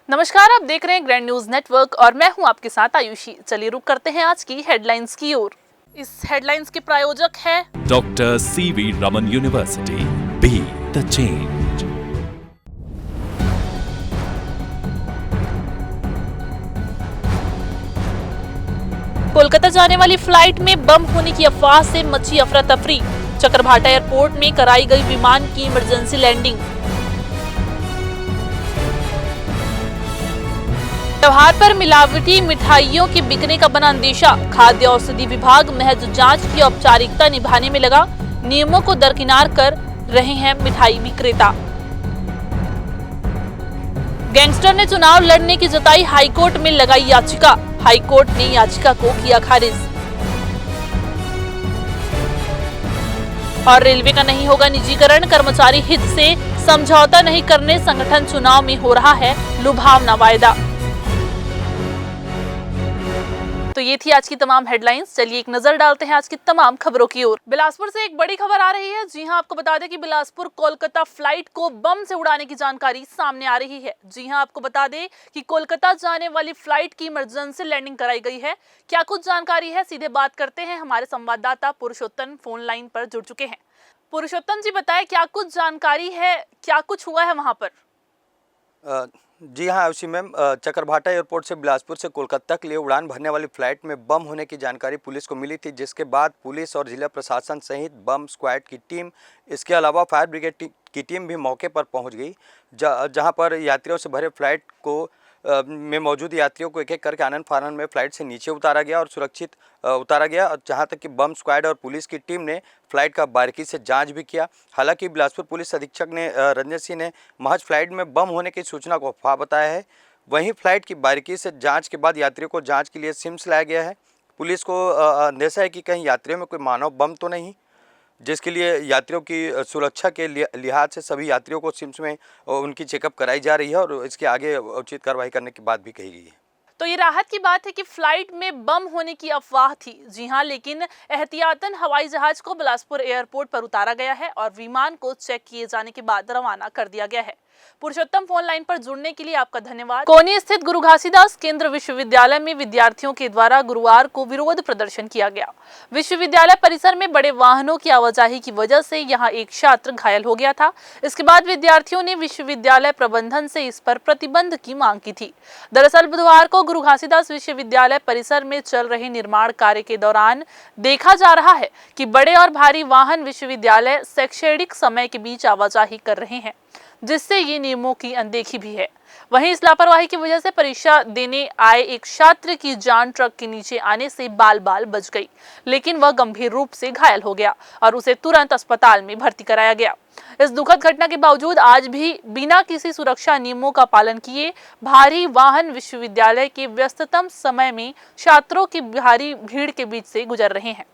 नमस्कार, आप देख रहे हैं ग्रैंड न्यूज नेटवर्क और मैं हूं आपके साथ आयुषी। चलिए रुक करते हैं आज की हेडलाइंस की ओर। इस हेडलाइंस के प्रायोजक है doctor CV Raman university, be the change. Kolkata जाने वाली फ्लाइट में बम होने की अफवाह से मची अफरा तफरी। चकरभाटा एयरपोर्ट में कराई गई विमान की इमरजेंसी लैंडिंग। त्योहार पर मिलावटी मिठाइयों के बिकने का बना अंदेशा। खाद्य औषधि विभाग महज जांच की औपचारिकता निभाने में लगा। नियमों को दरकिनार कर रहे हैं मिठाई विक्रेता। गैंगस्टर ने चुनाव लड़ने की जताई हाईकोर्ट में लगाई याचिका। हाईकोर्ट ने याचिका को किया खारिज। और रेलवे का नहीं होगा निजीकरण, कर्मचारी हित से समझौता नहीं करने संगठन चुनाव में हो रहा है लुभावना वायदा। तो ये थी आज की तमाम हेडलाइंस। चलिए एक नजर डालते हैं आज की तमाम खबरों की ओर। बिलासपुर से एक बड़ी खबर आ रही है। जी हां, आपको बता दें कि बिलासपुर कोलकाता फ्लाइट को बम से उड़ाने की जानकारी सामने आ रही है। जी हां, आपको बता दें कि कोलकाता जाने वाली फ्लाइट की इमरजेंसी लैंडिंग कराई गई है। क्या कुछ जानकारी है, सीधे बात करते हैं। हमारे संवाददाता पुरुषोत्तम फोन लाइन पर जुड़ चुके हैं। पुरुषोत्तम जी, बताएं क्या कुछ जानकारी है, क्या कुछ हुआ है वहां पर? जी हाँ आयुषी मैम, चकरभाटा एयरपोर्ट से बिलासपुर से कोलकाता के लिए उड़ान भरने वाली फ़्लाइट में बम होने की जानकारी पुलिस को मिली थी, जिसके बाद पुलिस और जिला प्रशासन सहित बम स्क्वाड की टीम, इसके अलावा फायर ब्रिगेड की टीम भी मौके पर पहुंच गई, जहां पर यात्रियों से भरे फ्लाइट को में मौजूद यात्रियों को एक एक करके आनन फानन में फ़्लाइट से नीचे उतारा गया और सुरक्षित उतारा गया। जहां तक कि बम स्क्वाड और पुलिस की टीम ने फ़्लाइट का बारीकी से जांच भी किया। हालांकि बिलासपुर पुलिस अधीक्षक ने रंजन सिंह ने महज फ्लाइट में बम होने की सूचना को अफवाह बताया है। वहीं फ्लाइट की बारीकी से जांच के बाद यात्रियों को जांच के लिए सिम्स लाया गया है। पुलिस को अंदेशा है कि कहीं यात्रियों में कोई मानव बम तो नहीं, जिसके लिए यात्रियों की सुरक्षा के लिहाज से सभी यात्रियों को सिम्स में उनकी चेकअप कराई जा रही है और इसके आगे उचित कार्रवाई करने की बात भी कही गई है। तो ये राहत की बात है कि फ्लाइट में बम होने की अफवाह थी। जी हां, लेकिन एहतियातन हवाई जहाज को बिलासपुर एयरपोर्ट पर उतारा गया है और विमान को चेक किए जाने के बाद रवाना कर दिया गया है। पुरुषोत्तम फोन लाइन पर जुड़ने के लिए आपका धन्यवाद। कोनी स्थित गुरु घासीदास केंद्र विश्वविद्यालय में विद्यार्थियों के द्वारा गुरुवार को विरोध प्रदर्शन किया गया। विश्वविद्यालय परिसर में बड़े वाहनों की आवाजाही की वजह से यहां एक छात्र घायल हो गया था। इसके बाद विद्यार्थियों ने विश्वविद्यालय प्रबंधन से इस पर प्रतिबंध की मांग की थी। दरअसल बुधवार को गुरु घासीदास विश्वविद्यालय परिसर में चल रहे निर्माण कार्य के दौरान देखा जा रहा है कि बड़े और भारी वाहन विश्वविद्यालय शैक्षणिक समय के बीच आवाजाही कर रहे हैं, जिससे ये नियमों की अनदेखी भी है। वहीं इस लापरवाही की वजह से परीक्षा देने आए एक छात्र की जान ट्रक के नीचे आने से बाल बाल बच गई, लेकिन वह गंभीर रूप से घायल हो गया और उसे तुरंत अस्पताल में भर्ती कराया गया। इस दुखद घटना के बावजूद आज भी बिना किसी सुरक्षा नियमों का पालन किए भारी वाहन विश्वविद्यालय के व्यस्ततम समय में छात्रों की भारी भीड़ के बीच से गुजर रहे हैं।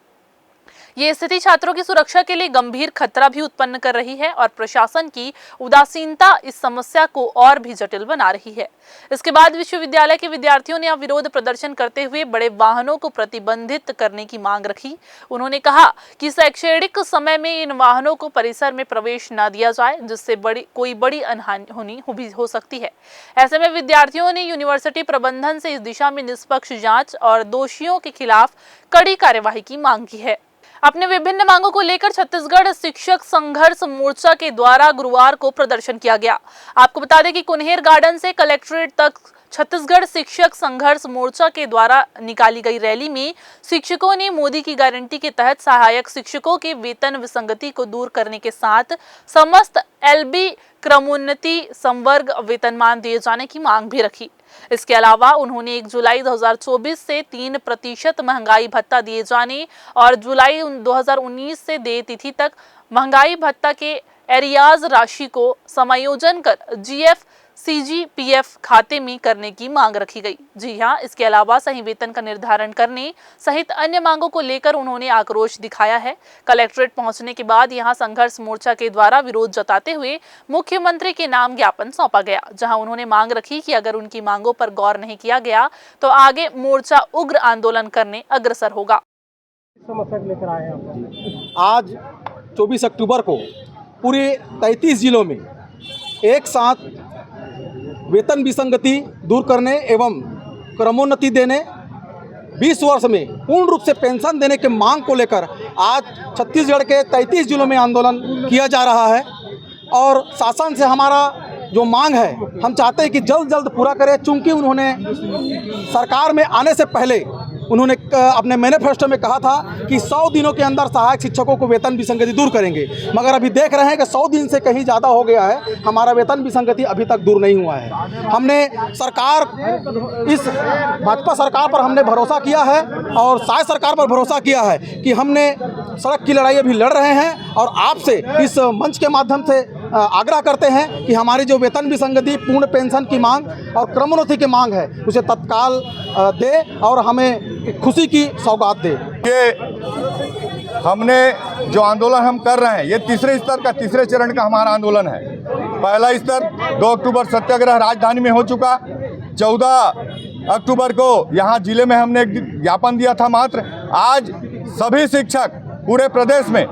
ये स्थिति छात्रों की सुरक्षा के लिए गंभीर खतरा भी उत्पन्न कर रही है और प्रशासन की उदासीनता इस समस्या को और भी जटिल बना रही है। इसके बाद विश्वविद्यालय के विद्यार्थियों ने अब विरोध प्रदर्शन करते हुए बड़े वाहनों को प्रतिबंधित करने की मांग रखी। उन्होंने कहा कि शैक्षणिक समय में इन वाहनों को परिसर में प्रवेश न दिया जाए, जिससे कोई बड़ी अनहोनी हो सकती है। ऐसे में विद्यार्थियों ने यूनिवर्सिटी प्रबंधन से इस दिशा में निष्पक्ष जांच और दोषियों के खिलाफ कड़ी कार्यवाही की मांग की है। अपने विभिन्न मांगों को लेकर छत्तीसगढ़ शिक्षक संघर्ष मोर्चा के द्वारा गुरुवार को प्रदर्शन किया गया। आपको बता दें कि कुन्हेर गार्डन से कलेक्ट्रेट तक छत्तीसगढ़ शिक्षक संघर्ष मोर्चा के द्वारा निकाली गई रैली में शिक्षकों ने मोदी की गारंटी के तहत सहायक शिक्षकों के वेतन विसंगति को दूर करने के साथ समस्त एलबी क्रमोन्नति संवर्ग वेतनमान दिए जाने की मांग भी रखी। इसके अलावा उन्होंने 1 जुलाई 2024 से 3% महंगाई भत्ता दिए जाने और जुलाई 2019 से देय तिथि तक महंगाई भत्ता के एरियाज राशि को समायोजन कर जीएफ सीजीपीएफ खाते में करने की मांग रखी गई। जी हां, इसके अलावा सही वेतन का निर्धारण करने सहित अन्य मांगों को लेकर उन्होंने आक्रोश दिखाया है। कलेक्ट्रेट पहुंचने के बाद यहां संघर्ष मोर्चा के द्वारा विरोध जताते हुए मुख्यमंत्री के नाम ज्ञापन सौंपा गया, जहां उन्होंने मांग रखी कि अगर उनकी मांगों पर गौर नहीं किया गया तो आगे मोर्चा उग्र आंदोलन करने अग्रसर होगा। आज 24 अक्टूबर को पूरे 33 जिलों में एक साथ वेतन विसंगति दूर करने एवं क्रमोन्नति देने, 20 वर्ष में पूर्ण रूप से पेंशन देने के मांग को लेकर आज छत्तीसगढ़ के 33 जिलों में आंदोलन किया जा रहा है। और शासन से हमारा जो मांग है, हम चाहते हैं कि जल्द जल्द पूरा करें, चूँकि उन्होंने सरकार में आने से पहले उन्होंने अपने मैनिफेस्टो में कहा था कि 100 दिनों के अंदर सहायक शिक्षकों को वेतन विसंगति दूर करेंगे, मगर अभी देख रहे हैं कि 100 दिन से कहीं ज़्यादा हो गया है, हमारा वेतन विसंगति अभी तक दूर नहीं हुआ है। हमने इस भाजपा सरकार पर हमने भरोसा किया है और शायद सरकार पर भरोसा किया है कि हमने सड़क की लड़ाई अभी लड़ रहे हैं और आपसे इस मंच के माध्यम से आग्रह करते हैं कि हमारी जो वेतन विसंगति, पूर्ण पेंशन की मांग और क्रमोन्नति की मांग है, उसे तत्काल दे और हमें खुशी की सौगात दे। ये हमने जो आंदोलन हम कर रहे हैं, ये तीसरे चरण का हमारा आंदोलन है। पहला स्तर 2 अक्टूबर सत्याग्रह राजधानी में हो चुका। 14 अक्टूबर को यहाँ जिले में हमने एक ज्ञापन दिया था मात्र। आज सभी शिक्षक पूरे प्रदेश में,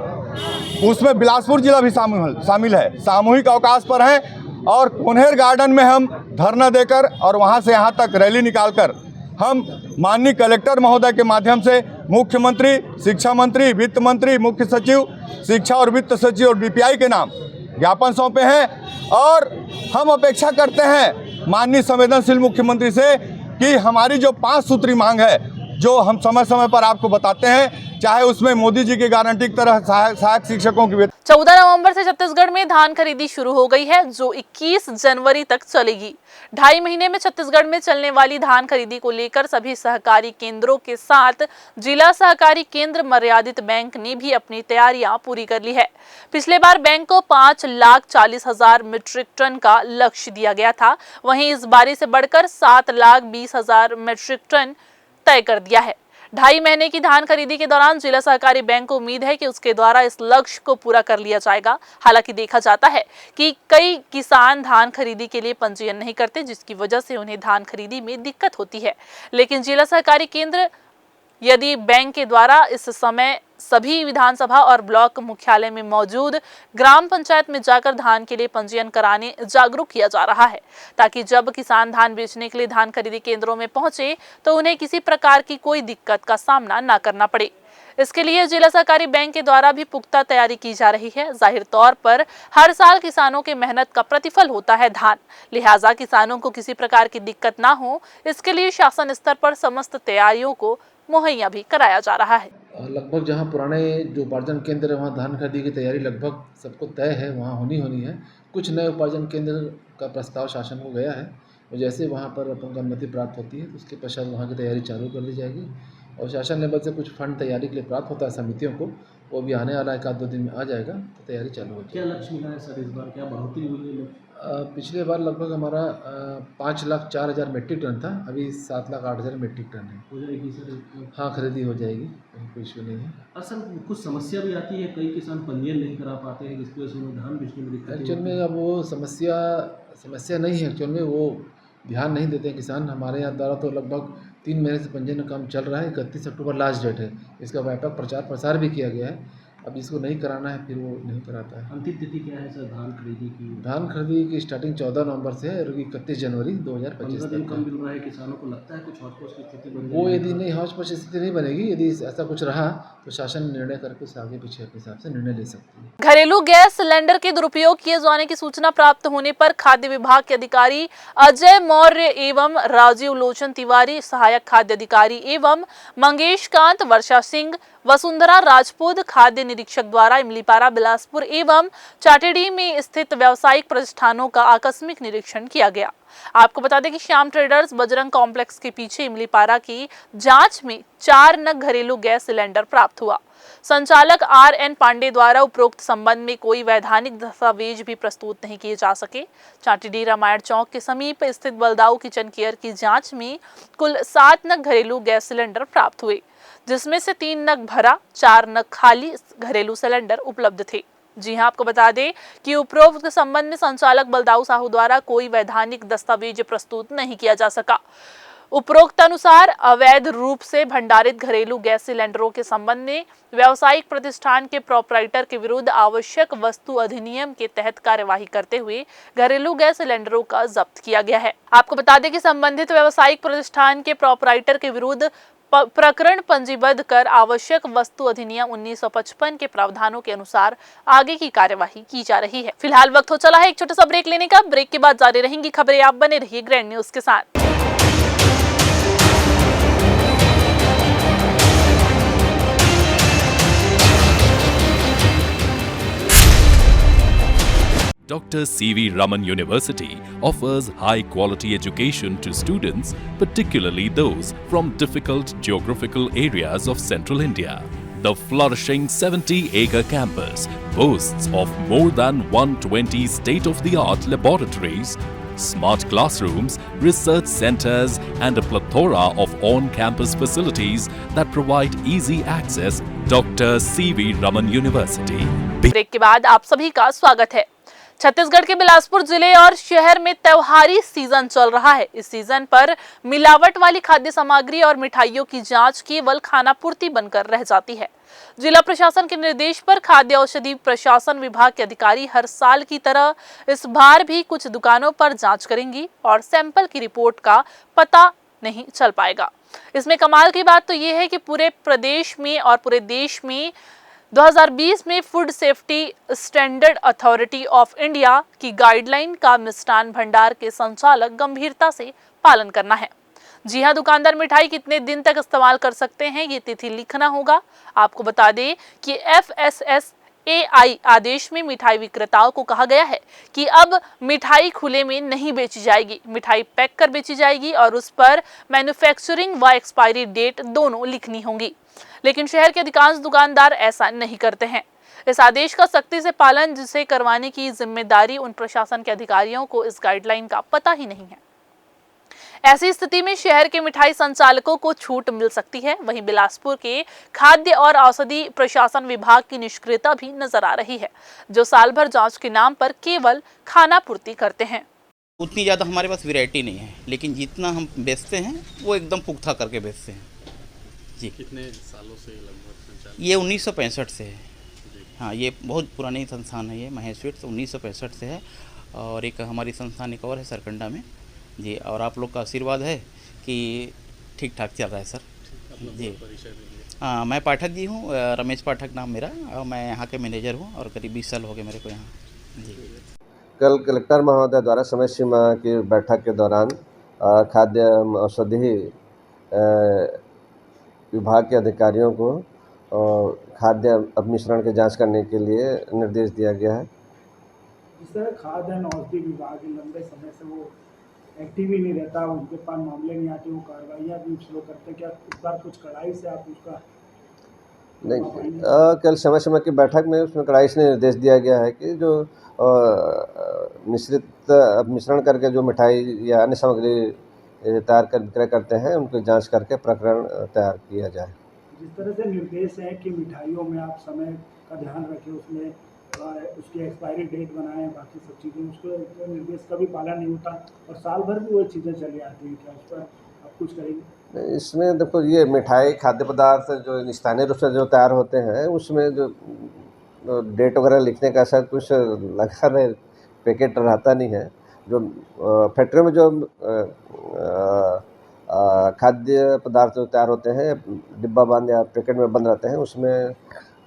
उसमें बिलासपुर जिला भी शामिल है, सामूहिक अवकाश पर हैं और कोन्हेर गार्डन में हम धरना देकर और वहाँ से यहाँ तक रैली निकालकर हम माननीय कलेक्टर महोदय के माध्यम से मुख्यमंत्री, शिक्षा मंत्री, वित्त मंत्री, मुख्य सचिव शिक्षा और वित्त सचिव और डीपीआई के नाम ज्ञापन सौंपे हैं। और हम अपेक्षा करते हैं माननीय संवेदनशील मुख्यमंत्री से कि हमारी जो 5 सूत्री मांग है, जो हम समय समय पर आपको बताते हैं, चाहे उसमें मोदी जी की गारंटी की तरह सहायक शिक्षकों की 14 नवंबर से छत्तीसगढ़ में धान खरीदी शुरू हो गई है, जो 21 जनवरी तक चलेगी। 2.5 महीने में छत्तीसगढ़ में चलने वाली धान खरीदी को लेकर सभी सहकारी केंद्रों के साथ जिला सहकारी केंद्र मर्यादित बैंक ने भी अपनी तैयारियां पूरी कर ली है। पिछले बार बैंक को 5,40,000 मीट्रिक टन का लक्ष्य दिया गया था, वहीं इस बार से बढ़कर 7,20,000 मीट्रिक टन तय कर दिया है। 2.5 महीने की धान खरीदी के दौरान जिला सहकारी बैंक को उम्मीद है कि उसके द्वारा इस लक्ष्य को पूरा कर लिया जाएगा। हालांकि देखा जाता है कि कई किसान धान खरीदी के लिए पंजीयन नहीं करते, जिसकी वजह से उन्हें धान खरीदी में दिक्कत होती है। लेकिन जिला सहकारी केंद्र यदि बैंक के द्वारा इस समय सभी विधानसभा और ब्लॉक मुख्यालय में मौजूद ग्राम पंचायत में जाकर धान के लिए पंजीयन कराने जागरूक किया जा रहा है, ताकि जब किसान धान बेचने के लिए धान खरीदी केंद्रों में पहुंचे तो उन्हें किसी प्रकार की कोई दिक्कत का सामना न करना पड़े। इसके लिए जिला सहकारी बैंक के द्वारा भी पुख्ता तैयारी की जा रही है। जाहिर तौर पर हर साल किसानों के मेहनत का प्रतिफल होता है धान, लिहाजा किसानों को किसी प्रकार की दिक्कत ना हो, इसके लिए शासन स्तर पर समस्त तैयारियों को मुहैया भी कराया जा रहा है। लगभग जहाँ पुराने जो उपार्जन केंद्र है, वहाँ धान खरीदी की तैयारी लगभग सबको तय है, वहाँ होनी है। कुछ नए उपार्जन केंद्र का प्रस्ताव शासन को गया है, और जैसे वहाँ पर अपन को अनुमति प्राप्त होती है तो उसके पश्चात वहाँ की तैयारी चालू कर दी जाएगी। और शासन लेवल से कुछ फंड तैयारी के लिए प्राप्त होता है समितियों को, वो भी आने वाला 1-2 दिन में आ जाएगा, तो तैयारी चालू होगी। क्या लक्ष्य मिला है सर इस बार, क्या बढ़ोतरी हुई है? पिछले बार लगभग हमारा 5,04,000 मीट्रिक टन था, अभी 7,08,000 मीट्रिक टन है। हो जाएगी सर? हाँ, खरीदी हो जाएगी, कोई इशू नहीं है। असल कुछ समस्या भी आती है, कई किसान पंजीयन नहीं करा पाते हैं, जिसकी वजह से उन्हें धान बेचने में दिक्कत। एक्चुअल में अब वो समस्या नहीं है, एक्चुअल में वो ध्यान नहीं देते हैं किसान। हमारे यहाँ द्वारा तो लगभग 3 महीने से पंजीयन का काम चल रहा है। 31 अक्टूबर लास्ट डेट है। इसका व्यापक प्रचार प्रसार भी किया गया है। अब इसको नहीं कराना है फिर वो नहीं कराता है। अंतिम तिथि क्या है सर धान खरीदी की? धान खरीदी की स्टार्टिंग 14 नवंबर से है और 31 जनवरी 2025 तक। कम मिल रहा है किसानों को, लगता है कुछ हौच-पौच की स्थिति बन वो यदि नहीं हौच-पौच स्थिति नहीं बनेगी, यदि ऐसा कुछ रहा तो शासन निर्णय करके उसे आगे पीछे के हिसाब से निर्णय ले सकती है। घरेलू गैस सिलेंडर के दुरुपयोग किए जाने की सूचना प्राप्त होने पर खाद्य विभाग के अधिकारी अजय मौर्य एवं राजीव लोचन तिवारी, सहायक खाद्य अधिकारी एवं मंगेश कांत, वर्षा सिंह, वसुंधरा राजपूत खाद्य निरीक्षक द्वारा इमलीपारा, बिलासपुर एवं चाटेडी में स्थित व्यावसायिक प्रतिष्ठानों का आकस्मिक निरीक्षण किया गया। आपको बता दें कि श्याम ट्रेडर्स बजरंग कॉम्प्लेक्स के पीछे इमलीपारा की जांच में 4 नग घरेलू गैस सिलेंडर प्राप्त हुआ। संचालक RN पांडे द्वारा उपरोक्त संबंध में कोई वैधानिक दस्तावेज भी प्रस्तुत नहीं किए जा सके। चाटेडी रामायण चौक के समीप स्थित बलदाऊ किचन केयर की जांच में कुल 7 नग घरेलू गैस सिलेंडर प्राप्त हुए, जिसमें से 3 नग भरा, 4 नग खाली घरेलू सिलेंडर उपलब्ध थे। जी हां, आपको बता दें कि उपरोक्त संबंध में संचालक बलदाऊ साहू द्वारा कोई वैधानिक दस्तावेज प्रस्तुत नहीं किया जा सका। उपरोक्त अनुसार अवैध रूप से भंडारित घरेलू गैस सिलेंडरों के संबंध में व्यावसायिक प्रतिष्ठान के प्रोपराइटर के विरुद्ध आवश्यक वस्तु अधिनियम के तहत कार्यवाही करते हुए घरेलू गैस सिलेंडरों का जब्त किया गया है। आपको बता दें कि संबंधित व्यावसायिक प्रतिष्ठान के प्रोपराइटर के विरुद्ध प्रकरण पंजीबद्ध कर आवश्यक वस्तु अधिनियम 1955 के प्रावधानों के अनुसार आगे की कार्यवाही की जा रही है। फिलहाल वक्त हो चला है एक छोटा सा ब्रेक लेने का। ब्रेक के बाद जारी रहेंगी खबरें, आप बने रहिए ग्रैंड न्यूज के साथ। Dr. C.V. Raman University offers high-quality education to students, particularly those from difficult geographical areas of central India. The flourishing 70-acre campus boasts of more than 120 state-of-the-art laboratories, smart classrooms, research centers, and a plethora of on-campus facilities that provide easy access. Dr. C.V. Raman University. Break के बाद आप सभी का स्वागत है। छत्तीसगढ़ के बिलासपुर जिले और शहर में त्योहारी सीजन चल रहा है। इस सीजन पर मिलावट वाली खाद्य सामग्री और मिठाइयों की जांच केवल खानापूर्ति बनकर रह जाती है। जिला प्रशासन के निर्देश पर खाद्य औषधि प्रशासन विभाग के अधिकारी हर साल की तरह इस बार भी कुछ दुकानों पर जांच करेंगी और सैंपल की रिपोर्ट का पता नहीं चल पाएगा। इसमें कमाल की बात तो यह है कि पूरे प्रदेश में और पूरे देश में 2020 में food safety standard authority of India की गाइडलाइन का मिष्ठान भंडार के संचालक गंभीरता से पालन करना है। जी हां, दुकानदार मिठाई कितने दिन तक इस्तेमाल कर सकते हैं ये तिथि लिखना होगा। आपको बता दें कि FSSAI आदेश में मिठाई विक्रेताओं को कहा गया है कि अब मिठाई खुले में नहीं बेची जाएगी, मिठाई पैक कर बेची जाएगी और उस पर मैन्युफैक्चरिंग व एक्सपायरी डेट दोनों लिखनी होंगी। लेकिन शहर के अधिकांश दुकानदार ऐसा नहीं करते हैं। इस आदेश का सख्ती से पालन जिसे करवाने की जिम्मेदारी उन प्रशासन के अधिकारियों को इस गाइडलाइन का पता ही नहीं है। ऐसी स्थिति में शहर के मिठाई संचालकों को छूट मिल सकती है। वहीं बिलासपुर के खाद्य और औषधि प्रशासन विभाग की निष्क्रियता भी नजर आ रही है, जो साल भर जांच के नाम पर केवल खानापूर्ति करते हैं। उतनी ज़्यादा हमारे पास वैरायटी नहीं है, लेकिन जितना हम बेचते हैं वो एकदम पुख्ता करके बेचते हैं जी। कितने सालों से लगभग संचालित? ये 1965 से है। हाँ, ये बहुत पुरानी संस्थान है, ये महेश स्वीट्स 1965 से है। और एक हमारी संस्थान एक और है सरकंडा में जी। और आप लोग का आशीर्वाद है कि ठीक ठाक चल रहा है सर जी। हाँ, मैं पाठक जी हूँ, रमेश पाठक नाम मेरा, और मैं यहाँ के मैनेजर हूँ और करीब 20 साल हो गए मेरे को यहाँ जी। कल कलेक्टर महोदय द्वारा समय सीमा की बैठक के दौरान खाद्य औषधि विभाग के अधिकारियों को खाद्य अपमिश्रण की जांच करने के लिए निर्देश दिया गया है। जिस तरह खाद्य एवं औषधि विभाग लंबे समय से वो एक्टिव ही नहीं रहता, उनके पास मामले नहीं आते, वो कार्रवाइयाँ भी स्लो करते, क्या इस बार कुछ कड़ाई से आप उसका नहीं? कल समय सीमा की बैठक में उसमें कड़ाई से निर्देश दिया गया है कि जो मिश्रित अपमिश्रण करके जो मिठाई या अन्य सामग्री तैयार कर विक्रय करते हैं उनको जांच करके प्रकरण तैयार किया जाए। जिस तरह से निर्देश है कि मिठाइयों में आप समय का ध्यान रखें, उसमें उसकी एक्सपायरी डेट बनाएं, बाकी सब चीज़ें, उसको निर्देश का भी पालन नहीं होता और साल भर भी वो चीज़ें चली आती हैं, क्या उस पर आप कुछ करेंगे? इसमें देखो, ये मिठाई खाद्य पदार्थ जो स्थानीय रूप से जो तैयार होते हैं उसमें जो डेट वगैरह लिखने का ऐसा कुछ लगा रहे पैकेट रहता नहीं है। जो फैक्ट्री में जो खाद्य पदार्थ जो तैयार होते हैं डिब्बा बंद या पैकेट में बंद रहते हैं, उसमें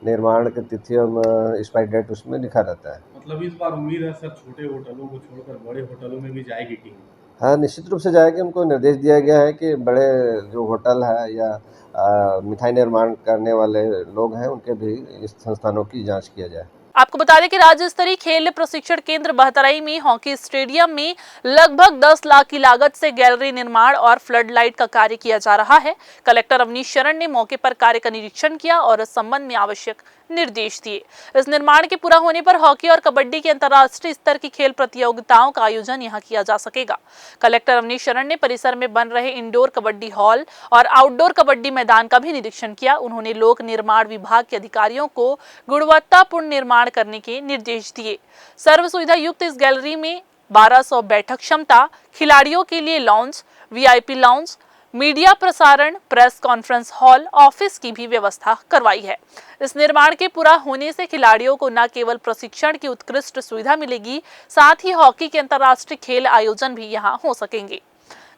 निर्माण की तिथि और एक्सपायरी डेट उसमें लिखा रहता है। मतलब इस बार उम्मीद है सर छोटे होटलों को छोड़कर बड़े होटलों में भी जाएगी टीम? हाँ, निश्चित रूप से जाएगी। उनको निर्देश दिया गया है कि बड़े जो होटल है या मिठाई निर्माण करने वाले लोग हैं उनके भी इस संस्थानों की जांच किया जाए। आपको बता दें कि राज्य स्तरीय खेल प्रशिक्षण केंद्र बहतराई में हॉकी स्टेडियम में लगभग 10 लाख की लागत से गैलरी निर्माण और फ्लड लाइट का कार्य किया जा रहा है। कलेक्टर अवनीश शरण ने मौके पर कार्य का निरीक्षण किया और इस संबंध में आवश्यक निर्देश दिए। इस निर्माण के पूरा होने पर हॉकी और कबड्डी के अंतर्राष्ट्रीय स्तर की खेल प्रतियोगिताओं का आयोजन यहां किया जा सकेगा। कलेक्टर अवनीश शरण ने परिसर में बन रहे इंडोर कबड्डी हॉल और आउटडोर कबड्डी मैदान का भी निरीक्षण किया। उन्होंने लोक निर्माण विभाग के अधिकारियों को गुणवत्तापूर्ण निर्माण करने के निर्देश दिए। सर्व सुविधा युक्त इस गैलरी में 1200 बैठक क्षमता, खिलाड़ियों के लिए लॉन्ज, VIP लॉन्ज, मीडिया प्रसारण, प्रेस कॉन्फ्रेंस हॉल, ऑफिस की भी व्यवस्था करवाई है। इस निर्माण के पूरा होने से खिलाड़ियों को न केवल प्रशिक्षण की उत्कृष्ट सुविधा मिलेगी, साथ ही हॉकी के अंतर्राष्ट्रीय खेल आयोजन भी यहां हो सकेंगे।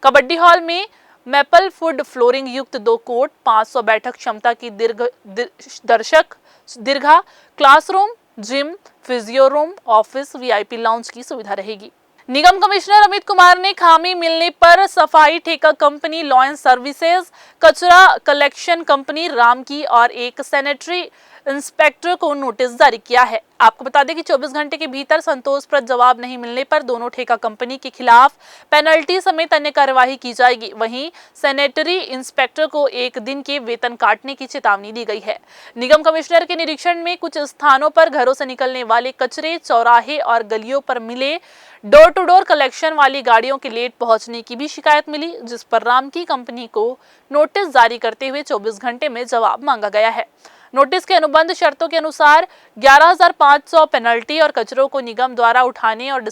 कबड्डी हॉल में मैपल फूड फ्लोरिंग युक्त 2 कोर्ट, 500 बैठक क्षमता की दीर्घा classroom, gym, physio room, office, VIP lounge की सुविधा रहेगी। निगम कमिश्नर अमित कुमार ने खामी मिलने पर सफाई ठेका कंपनी लॉयन सर्विसेज, कचरा कलेक्शन कंपनी राम की और एक सैनिटरी इंस्पेक्टर को नोटिस जारी किया है। आपको बता दें कि 24 घंटे के भीतर संतोषप्रद जवाब नहीं मिलने पर दोनों ठेका कंपनी के खिलाफ पेनल्टी समेत अन्य कार्यवाही की जाएगी। वहीं सैनिटरी इंस्पेक्टर को 1 दिन के वेतन काटने की चेतावनी दी गई है। निगम कमिश्नर के निरीक्षण में कुछ स्थानों पर घरों से निकलने वाले कचरे, चौराहे और गलियों पर मिले डोर टू डोर कलेक्शन वाली गाड़ियों के लेट पहुंचने की भी शिकायत मिली, जिस पर राम की कंपनी को नोटिस जारी करते हुए 24 घंटे में जवाब मांगा गया है। नोटिस के अनुबंध शर्तों के अनुसार 11,500 पेनल्टी और कचरों को निगम द्वारा उठाने और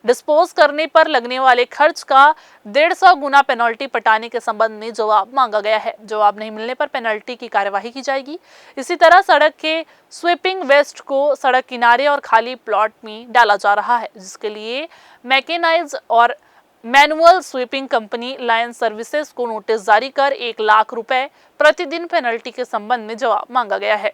डिस्पोज करने पर लगने वाले खर्च का 150 गुना पेनल्टी पटाने के संबंध में जवाब मांगा गया है। जवाब नहीं मिलने पर पेनल्टी की कार्यवाही की जाएगी। इसी तरह सड़क के स्वीपिंग वेस्ट को सड़क किनारे और खाली प्लॉट में डाला जा रहा है, जिसके लिए मैकेनाइज्ड और manual sweeping company Lion Services को नोटिस जारी कर 1 लाख रुपए प्रतिदिन पेनल्टी के संबंध में जवाब मांगा गया है।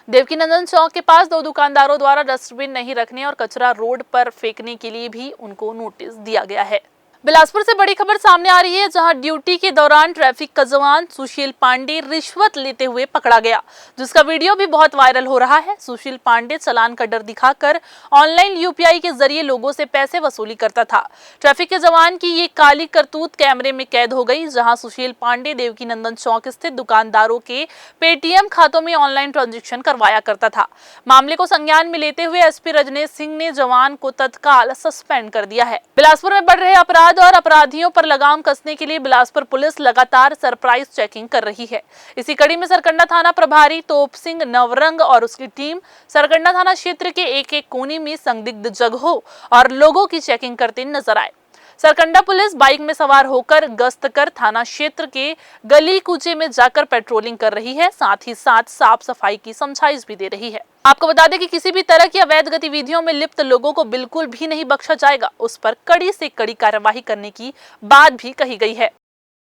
देवकीनंदन चौक के पास 2 दुकानदारों द्वारा डस्टबिन नहीं रखने और कचरा रोड पर फेंकने के लिए भी उनको नोटिस दिया गया है। बिलासपुर से बड़ी खबर सामने आ रही है, जहां ड्यूटी के दौरान ट्रैफिक का जवान सुशील पांडे रिश्वत लेते हुए पकड़ा गया, जिसका वीडियो भी बहुत वायरल हो रहा है। सुशील पांडे चालान का डर दिखाकर ऑनलाइन यूपीआई के जरिए लोगों से पैसे वसूली करता था। ट्रैफिक के जवान की ये काली करतूत कैमरे में कैद हो गई, जहां सुशील पांडे देवकीनंदन चौक स्थित दुकानदारों के पेटीएम खातों में ऑनलाइन ट्रांजेक्शन करवाया करता था। मामले को संज्ञान में लेते हुए एसपी रजनेश सिंह ने जवान को तत्काल सस्पेंड कर दिया है। बिलासपुर में बढ़ रहे अपराध और अपराधियों पर लगाम कसने के लिए बिलासपुर पुलिस लगातार सरप्राइज चेकिंग कर रही है। इसी कड़ी में सरकंडा थाना प्रभारी तोप सिंह नवरंग और उसकी टीम सरकंडा थाना क्षेत्र के एक कोने में संदिग्ध जगहों और लोगों की चेकिंग करते नजर आए। सरकंडा पुलिस बाइक में सवार होकर गश्त कर थाना क्षेत्र के गली कूचे में जाकर पेट्रोलिंग कर रही है, साथ ही साथ साफ सफाई की समझाइश भी दे रही है। आपको बता दें कि किसी भी तरह की अवैध गतिविधियों में लिप्त लोगों को बिल्कुल भी नहीं बख्शा जाएगा, उस पर कड़ी से कड़ी कार्यवाही करने की बात भी कही गई है।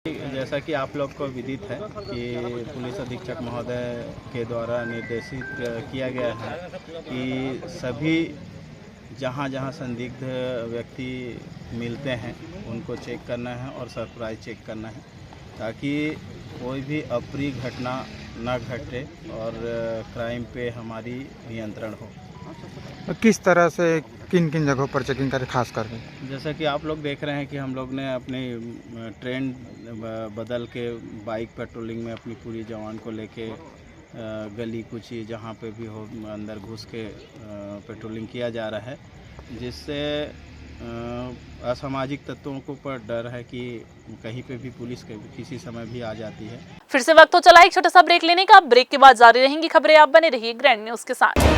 जैसा कि आप लोग को विदित है कि पुलिस अधीक्षक महोदय के द्वारा निर्देशित किया गया है कि सभी जहाँ संदिग्ध व्यक्ति मिलते हैं उनको चेक करना है और सरप्राइज चेक करना है, ताकि कोई भी अप्रिय घटना न घटे और क्राइम पे हमारी नियंत्रण हो। किस तरह से किन किन जगहों पर चेकिंग करें खास करके? जैसा कि आप लोग देख रहे हैं कि हम लोग ने अपनी ट्रेंड बदल के बाइक पेट्रोलिंग में अपनी पूरी जवान को लेके गली कुची जहाँ पे भी हो अंदर घुस के पेट्रोलिंग किया जा रहा है, जिससे असामाजिक तत्वों को पर डर है कि कहीं पे भी पुलिस किसी समय भी आ जाती है। फिर से वक्त हो चला एक छोटा सा ब्रेक लेने का। ब्रेक के बाद जारी रहेंगी खबरें, आप बने रहिए ग्रैंड न्यूज के साथ।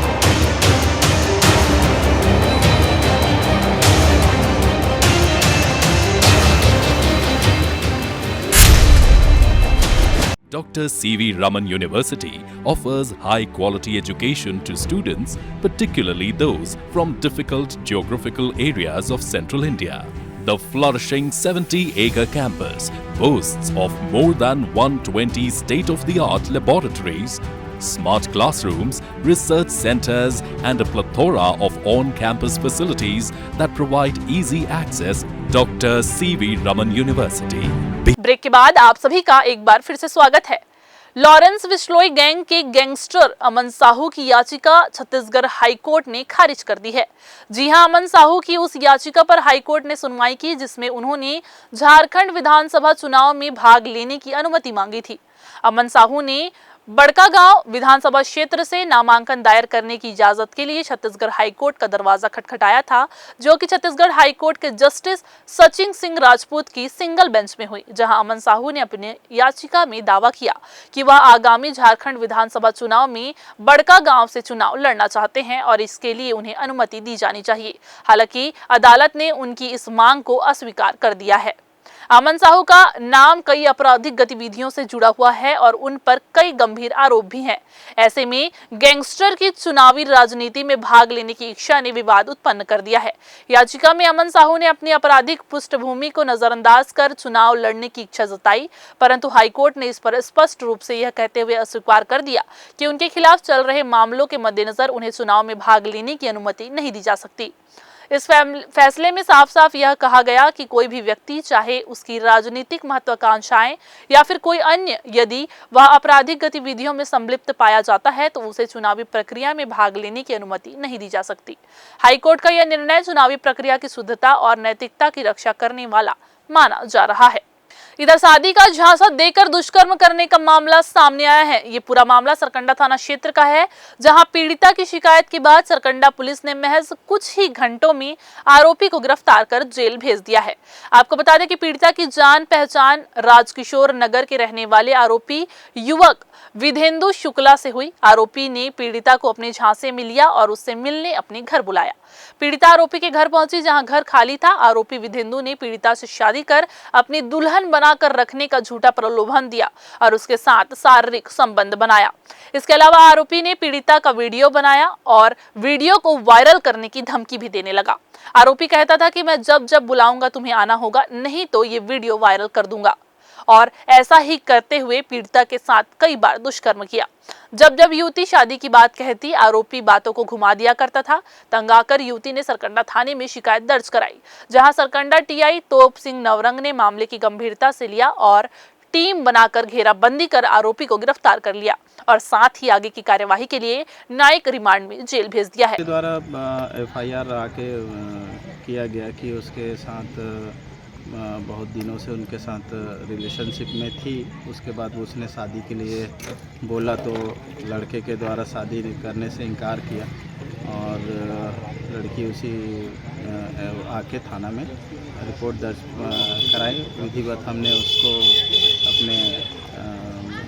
Dr. C.V. Raman University offers high-quality education to students, particularly those from difficult geographical areas of Central India. The flourishing 70-acre campus boasts of more than 120 state-of-the-art laboratories, smart classrooms, research centers, and a plethora of on-campus facilities that provide easy access. Dr. C.V. Raman University. Break के बाद आप सभी का एक बार फिर से स्वागत है। लॉरेंस विश्नोई गैंग के गैंगस्टर अमन साहू की याचिका छत्तीसगढ़ हाईकोर्ट ने खारिज कर दी है। जी हां, अमन साहू की उस याचिका पर हाईकोर्ट ने सुनवाई की जिसमें उन्होंने झारखंड विधानसभा चुनाव में भाग लेने की अनुमति मांगी थी। अमन साहू ने बड़कागांव विधानसभा क्षेत्र से नामांकन दायर करने की इजाजत के लिए छत्तीसगढ़ हाईकोर्ट का दरवाजा खटखटाया था, जो कि छत्तीसगढ़ हाईकोर्ट के जस्टिस सचिन सिंह राजपूत की सिंगल बेंच में हुई, जहां अमन साहू ने अपनी याचिका में दावा किया कि वह आगामी झारखंड विधानसभा चुनाव में बड़कागांव से चुनाव लड़ना चाहते हैं और इसके लिए उन्हें अनुमति दी जानी चाहिए। हालांकि अदालत ने उनकी इस मांग को अस्वीकार कर दिया है। अमन साहू का नाम कई आपराधिक गतिविधियों से जुड़ा हुआ है और उन पर कई गंभीर आरोप भी हैं। ऐसे में गैंगस्टर की चुनावी राजनीति में भाग लेने की इच्छा ने विवाद उत्पन्न कर दिया है। याचिका में अमन साहू ने अपनी आपराधिक पृष्ठभूमि को नजरअंदाज कर चुनाव लड़ने की इच्छा जताई, परंतु हाईकोर्ट ने इस पर स्पष्ट रूप से यह कहते हुए अस्वीकार कर दिया कि उनके खिलाफ चल रहे मामलों के मद्देनजर उन्हें चुनाव में भाग लेने की अनुमति नहीं दी जा सकती। इस फैसले में साफ साफ यह कहा गया कि कोई भी व्यक्ति, चाहे उसकी राजनीतिक महत्वाकांक्षाएं या फिर कोई अन्य, यदि वह आपराधिक गतिविधियों में संलिप्त पाया जाता है तो उसे चुनावी प्रक्रिया में भाग लेने की अनुमति नहीं दी जा सकती। हाईकोर्ट का यह निर्णय चुनावी प्रक्रिया की शुद्धता और नैतिकता की रक्षा करने वाला माना जा रहा है। इधर शादी का झांसा देकर दुष्कर्म करने का मामला सामने आया है। ये पूरा मामला सरकंडा थाना क्षेत्र का है, जहां पीड़िता की शिकायत के बाद सरकंडा पुलिस ने महज कुछ ही घंटों में आरोपी को गिरफ्तार कर जेल भेज दिया है। आपको बता दें कि पीड़िता की जान पहचान राजकिशोर नगर के रहने वाले आरोपी युवक विधेंदु शुक्ला से हुई। आरोपी ने पीड़िता को अपने झांसे में लिया और उससे मिलने अपने घर बुलाया। पीड़िता आरोपी के घर पहुंची, जहां घर खाली था। आरोपी विधेंदु ने पीड़िता से शादी कर अपनी दुल्हन बनाकर रखने का झूठा प्रलोभन दिया और उसके साथ शारीरिक संबंध बनाया। इसके अलावा आरोपी ने पीड़िता का वीडियो बनाया और वीडियो को वायरल करने की धमकी भी देने लगा। आरोपी कहता था कि मैं जब जब बुलाऊंगा तुम्हें आना होगा, नहीं तो ये वीडियो वायरल कर दूंगा। और ऐसा ही करते हुए पीड़िता के साथ कई बार दुष्कर्म किया। जब जब युवती शादी की बात कहती, आरोपी बातों को घुमा दिया करता था। तंग आकर युवती ने सरकंडा थाने में शिकायत दर्ज कराई, जहां सरकंडा टीआई तोप सिंह नवरंग ने मामले की गंभीरता से लिया और टीम बनाकर घेराबंदी कर आरोपी को गिरफ्तार कर लिया और साथ ही आगे की कार्यवाही के लिए न्यायिक रिमांड में जेल भेज दिया है। द्वारा एफआईआर आके किया गया कि उसके साथ बहुत दिनों से उनके साथ रिलेशनशिप में थी। उसके बाद उसने शादी के लिए बोला तो लड़के के द्वारा शादी करने से इनकार किया और लड़की उसी आके थाना में रिपोर्ट दर्ज कराई। विधिवत हमने उसको अपने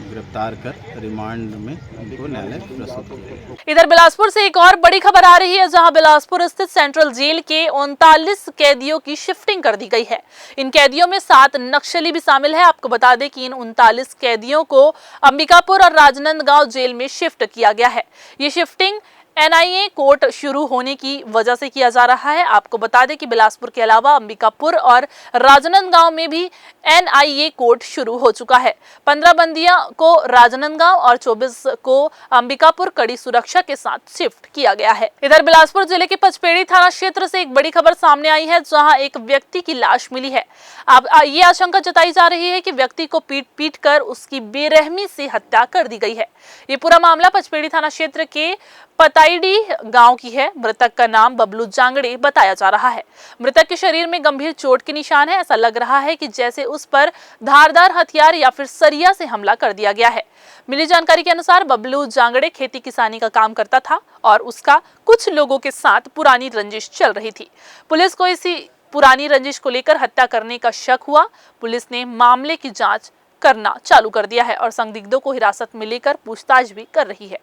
गिरफ्तार कर रिमांड में उनको न्यायालय प्रस्तुत किया। इधर बिलासपुर से एक और बड़ी खबर आ रही है, जहां बिलासपुर स्थित सेंट्रल जेल के 39 कैदियों की शिफ्टिंग कर दी गई है। इन कैदियों में 7 नक्सली भी शामिल है। आपको बता दें कि इन 39 कैदियों को अंबिकापुर और राजनांदगांव जेल में शिफ्ट किया गया है। ये शिफ्टिंग एनआईए कोर्ट शुरू होने की वजह से किया जा रहा है। आपको बता दें कि बिलासपुर के अलावा अंबिकापुर और राजनांदगांव में भी एनआईए कोर्ट शुरू हो चुका है। 15 बंदियों को राजनांदगांव और 24 को अंबिकापुर कड़ी सुरक्षा के साथ शिफ्ट किया गया है। इधर बिलासपुर जिले के पचपेड़ी थाना क्षेत्र से एक बड़ी खबर सामने आई है, जहां एक व्यक्ति की लाश मिली है। अब ये आशंका जताई जा रही है कि व्यक्ति को पीट कर उसकी बेरहमी से हत्या कर दी गई है। ये पूरा मामला पचपेड़ी थाना क्षेत्र के पताईडी गांव की है। मृतक का नाम बबलू जांगड़े बताया जा रहा है। मृतक के शरीर में गंभीर चोट के निशान है। ऐसा लग रहा है कि जैसे उस पर धारदार हथियार या फिर सरिया से हमला कर दिया गया है। मिली जानकारी के अनुसार बबलू जांगड़े खेती किसानी का काम करता था और उसका कुछ लोगों के साथ पुरानी रंजिश चल रही थी। पुलिस को इसी पुरानी रंजिश को लेकर हत्या करने का शक हुआ। पुलिस ने मामले की जांच करना चालू कर दिया है और संदिग्धों को हिरासत में लेकर पूछताछ भी कर रही है।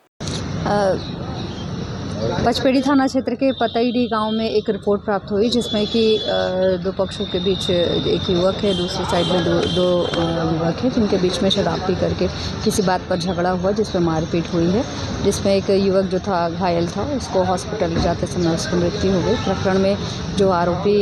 पचपेड़ी थाना क्षेत्र के पताईडी गांव में एक रिपोर्ट प्राप्त हुई, जिसमें कि दो पक्षों के बीच एक युवक है, दूसरी साइड में दो युवक हैं, जिनके बीच में शराब पी करके किसी बात पर झगड़ा हुआ, जिसमें मारपीट हुई है, जिसमें एक युवक जो था घायल था, उसको हॉस्पिटल ले जाते समय उसकी मृत्यु हो गई। प्रकरण में जो आरोपी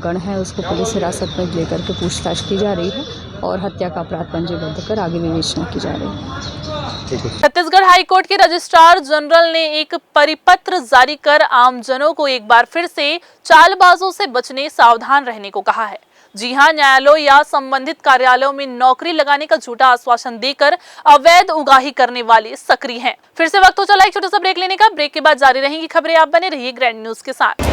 गण है उसको पुलिस हिरासत में लेकर के पूछताछ की जा रही है और हत्या का अपराध पंजीबद्ध कर आगे विवेचना की जा रही है। छत्तीसगढ़ हाईकोर्ट के रजिस्ट्रार जनरल ने एक परिपत्र जारी कर आमजनों को एक बार फिर से चालबाजों से बचने, सावधान रहने को कहा है। जी हां, न्यायालयों या संबंधित कार्यालयों में नौकरी लगाने का झूठा आश्वासन देकर अवैध उगाही करने वाले सक्रिय हैं। फिर से वक्त हो चला एक छोटा सा ब्रेक लेने का। ब्रेक के बाद जारी रहेंगी खबरें। आप बने रहिए ग्रैंड न्यूज के साथ।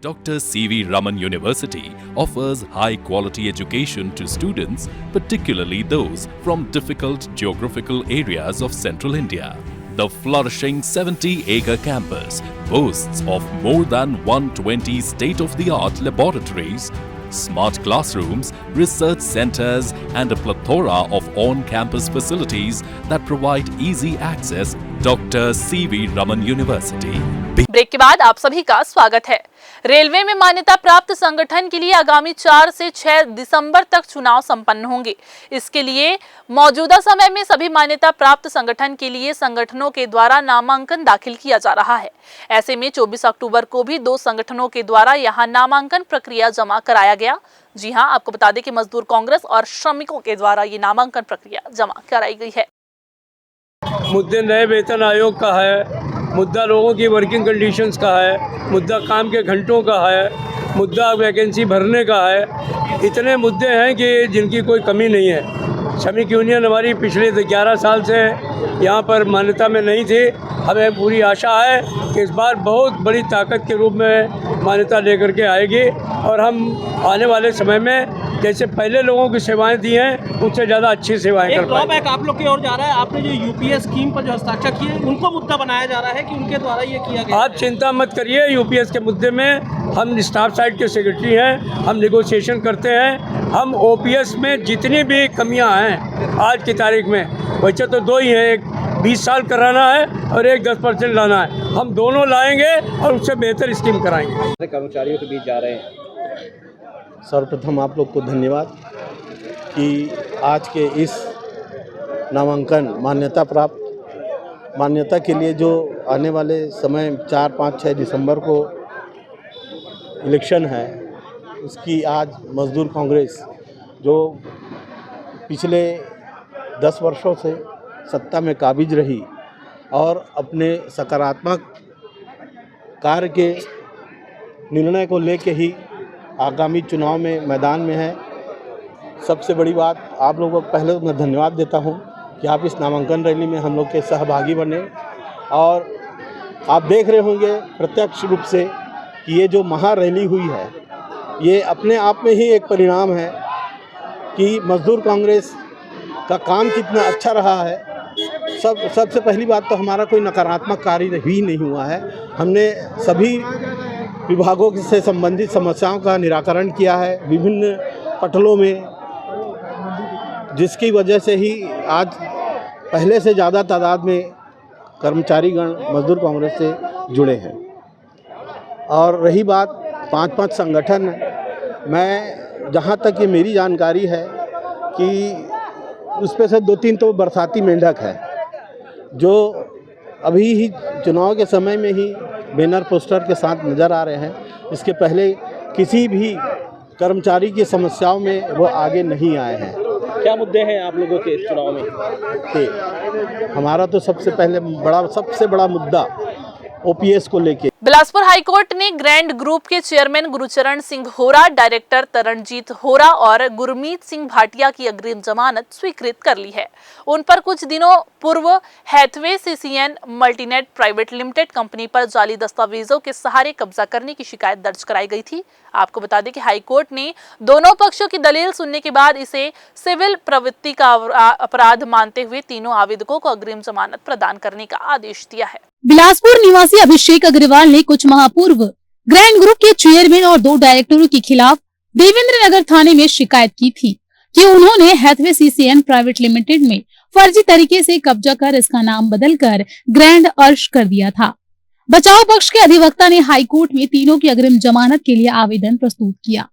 Dr. C.V. Raman University offers high-quality education to students, particularly those from difficult geographical areas of Central India. The flourishing 70-acre campus boasts of more than 120 state-of-the-art laboratories, smart classrooms, research centers, and a plethora of on-campus facilities that provide easy access. Dr. C.V. Raman University. Break के बाद आप सभी का स्वागत है। Railway में मान्यता प्राप्त संगठन के लिए आगामी 4 से 6 दिसंबर तक चुनाव संपन्न होंगे। इसके लिए मौजूदा समय में सभी मान्यता प्राप्त संगठन के लिए संगठनों के द्वारा नामांकन दाखिल किया जा रहा है। ऐसे में 24 अक्टूबर को भी 2 संगठनों के द्वारा यहां नामांकन प्रक्रिया जमा कराया गया। जी हां, आपको बता दें कि मजदूर कांग्रेस और श्रमिकों के द्वारा ये नामांकन प्रक्रिया जमा कराई गई है। मुद्दे नए वेतन आयोग का है, मुद्दा लोगों की वर्किंग कंडीशंस का है, मुद्दा काम के घंटों का है, मुद्दा वैकेंसी भरने का है। इतने मुद्दे हैं कि जिनकी कोई कमी नहीं है। श्रमिक यूनियन हमारी पिछले 11 साल से यहाँ पर मान्यता में नहीं थी। हमें पूरी आशा है कि इस बार बहुत बड़ी ताकत के रूप में मान्यता लेकर के आएगी और हम आने वाले समय में जैसे पहले लोगों की सेवाएं दी हैं उससे ज़्यादा अच्छी सेवाएं कर पाएंगे। ड्रॉबैक आप लोग की ओर जा रहा है। आपने जो यूपीए स्कीम पर जो हस्ताक्षर किए उनको मुद्दा बनाया जा रहा है कि उनके द्वारा ये किया गया। आप चिंता मत करिए, यूपीएस के मुद्दे में हम स्टाफ साइड के सेक्रेटरी हैं, हम नेगोशिएशन करते हैं। हम ओपीएस में जितनी भी कमियां हैं आज की तारीख में, वैसे तो 2 ही हैं, एक 20 साल कराना है और एक 10% लाना है। हम दोनों लाएंगे और उससे बेहतर स्कीम कराएंगे। कर्मचारियों के बीच जा रहे हैं। सर्वप्रथम आप लोग को धन्यवाद कि आज के इस नामांकन मान्यता के लिए जो आने वाले समय 4, 5, 6 दिसंबर को इलेक्शन है, उसकी आज मजदूर कांग्रेस जो पिछले 10 वर्षों से सत्ता में काबिज रही और अपने सकारात्मक कार्य के निर्णय को लेके ही आगामी चुनाव में मैदान में है। सबसे बड़ी बात आप लोगों को पहले मैं धन्यवाद देता हूं कि आप इस नामांकन रैली में हम लोग के सहभागी बने और आप देख रहे होंगे प्रत्यक्ष रूप से कि ये जो महा रैली हुई है ये अपने आप में ही एक परिणाम है कि मजदूर कांग्रेस का काम कितना अच्छा रहा है। सबसे पहली बात तो हमारा कोई नकारात्मक कार्य ही नहीं हुआ है। हमने सभी विभागों से संबंधित समस्याओं का निराकरण किया है विभिन्न पटलों में, जिसकी वजह से ही आज पहले से ज़्यादा तादाद में कर्मचारीगण मजदूर कांग्रेस से जुड़े हैं। और रही बात 5-5 संगठन, मैं जहाँ तक ये मेरी जानकारी है कि उसमें से 2-3 तो बरसाती मेंढक है जो अभी ही चुनाव के समय में ही बैनर पोस्टर के साथ नज़र आ रहे हैं। इसके पहले किसी भी कर्मचारी की समस्याओं में वो आगे नहीं आए हैं। क्या मुद्दे हैं आप लोगों के इस चुनाव में? हमारा तो सबसे बड़ा मुद्दा ओपीएस को लेके। बिलासपुर हाईकोर्ट ने ग्रैंड ग्रुप के चेयरमैन गुरुचरण सिंह होरा, डायरेक्टर तरणजीत होरा और गुरमीत सिंह भाटिया की अग्रिम जमानत स्वीकृत कर ली है। उन पर कुछ दिनों पूर्व Hathway CCN Multinet private limited company पर जाली दस्तावेजों के सहारे कब्जा करने की शिकायत दर्ज कराई गई थी। आपको बता दें कि हाईकोर्ट ने दोनों पक्षों की दलील सुनने के बाद इसे सिविल प्रवृत्ति का अपराध मानते हुए तीनों आवेदकों को अग्रिम जमानत प्रदान करने का आदेश दिया है। बिलासपुर निवासी अभिषेक अग्रवाल ने कुछ माह पूर्व ग्रैंड ग्रुप के चेयरमैन और 2 डायरेक्टरों के खिलाफ देवेंद्र नगर थाने में शिकायत की थी कि उन्होंने हैथवे सीसीएन प्राइवेट लिमिटेड में फर्जी तरीके से कब्जा कर इसका नाम बदलकर ग्रैंड अर्श कर दिया था। बचाव पक्ष के अधिवक्ता ने हाईकोर्ट में तीनों की अग्रिम जमानत के लिए आवेदन प्रस्तुत किया।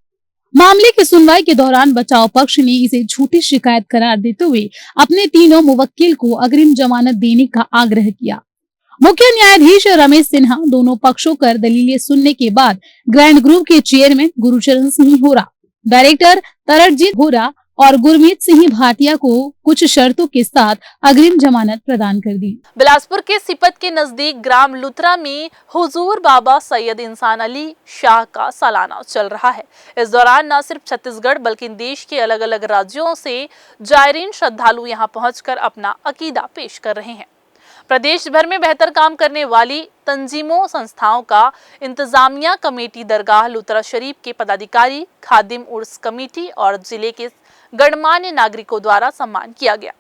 मामले की सुनवाई के दौरान बचाव पक्ष ने इसे झूठी शिकायत करार देते हुए अपने तीनों मुवक्किल को अग्रिम जमानत देने का आग्रह किया। मुख्य न्यायाधीश रमेश सिन्हा दोनों पक्षों कर दलीलें सुनने के बाद ग्रैंड ग्रुप के चेयरमैन गुरुचरण सिंह होरा, डायरेक्टर तरणजीत होरा और गुरमीत सिंह भाटिया को कुछ शर्तों के साथ अग्रिम जमानत प्रदान कर दी। बिलासपुर के सिपत के नजदीक ग्राम लुत्रा में हुजूर बाबा सैयद इंसान अली शाह का सालाना चल रहा है। इस दौरान न सिर्फ छत्तीसगढ़ बल्कि देश के अलग अलग राज्यों से जायरीन श्रद्धालु यहां पहुंचकर अपना अकीदा पेश कर रहे हैं। प्रदेश भर में बेहतर काम करने वाली तंजीमों संस्थाओं का इंतजामिया कमेटी दरगाह लुत्रा शरीफ के पदाधिकारी, खादिम उर्स कमेटी और जिले के गणमान्य नागरिकों द्वारा सम्मान किया गया।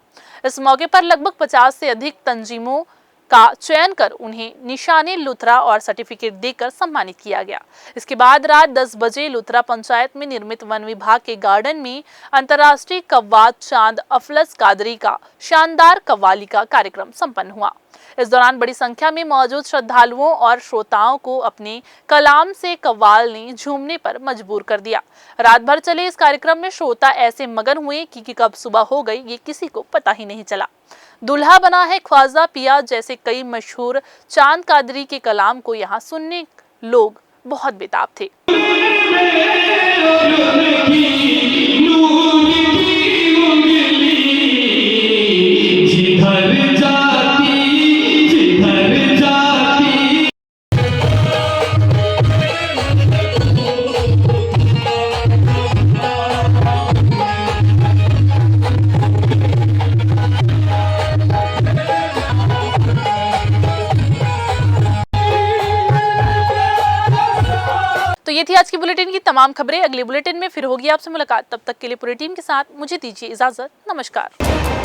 इस मौके पर लगभग 50 से अधिक तंजीमों का चयन कर उन्हें निशाने लुथरा और सर्टिफिकेट देकर सम्मानित किया गया। इसके बाद रात 10 बजे लुथरा पंचायत में निर्मित वन विभाग के गार्डन में अंतर्राष्ट्रीय कव्वाल चांद अफलस कादरी का शानदार कव्वाली का कार्यक्रम संपन्न हुआ। इस दौरान बड़ी संख्या में मौजूद श्रद्धालुओं और श्रोताओं को अपने कलाम से कव्वाल ने झूमने पर मजबूर कर दिया। रात भर चले इस कार्यक्रम में श्रोता ऐसे मगन हुए कि कब सुबह हो गई ये किसी को पता ही नहीं चला। दुल्हा बना है ख्वाजा पिया जैसे कई मशहूर चांद कादरी के कलाम को यहाँ सुनने लोग बहुत बेताब थे। तो ये थी आज की बुलेटिन की तमाम खबरें। अगले बुलेटिन में फिर होगी आपसे मुलाकात। तब तक के लिए पूरी टीम के साथ मुझे दीजिए इजाजत। नमस्कार।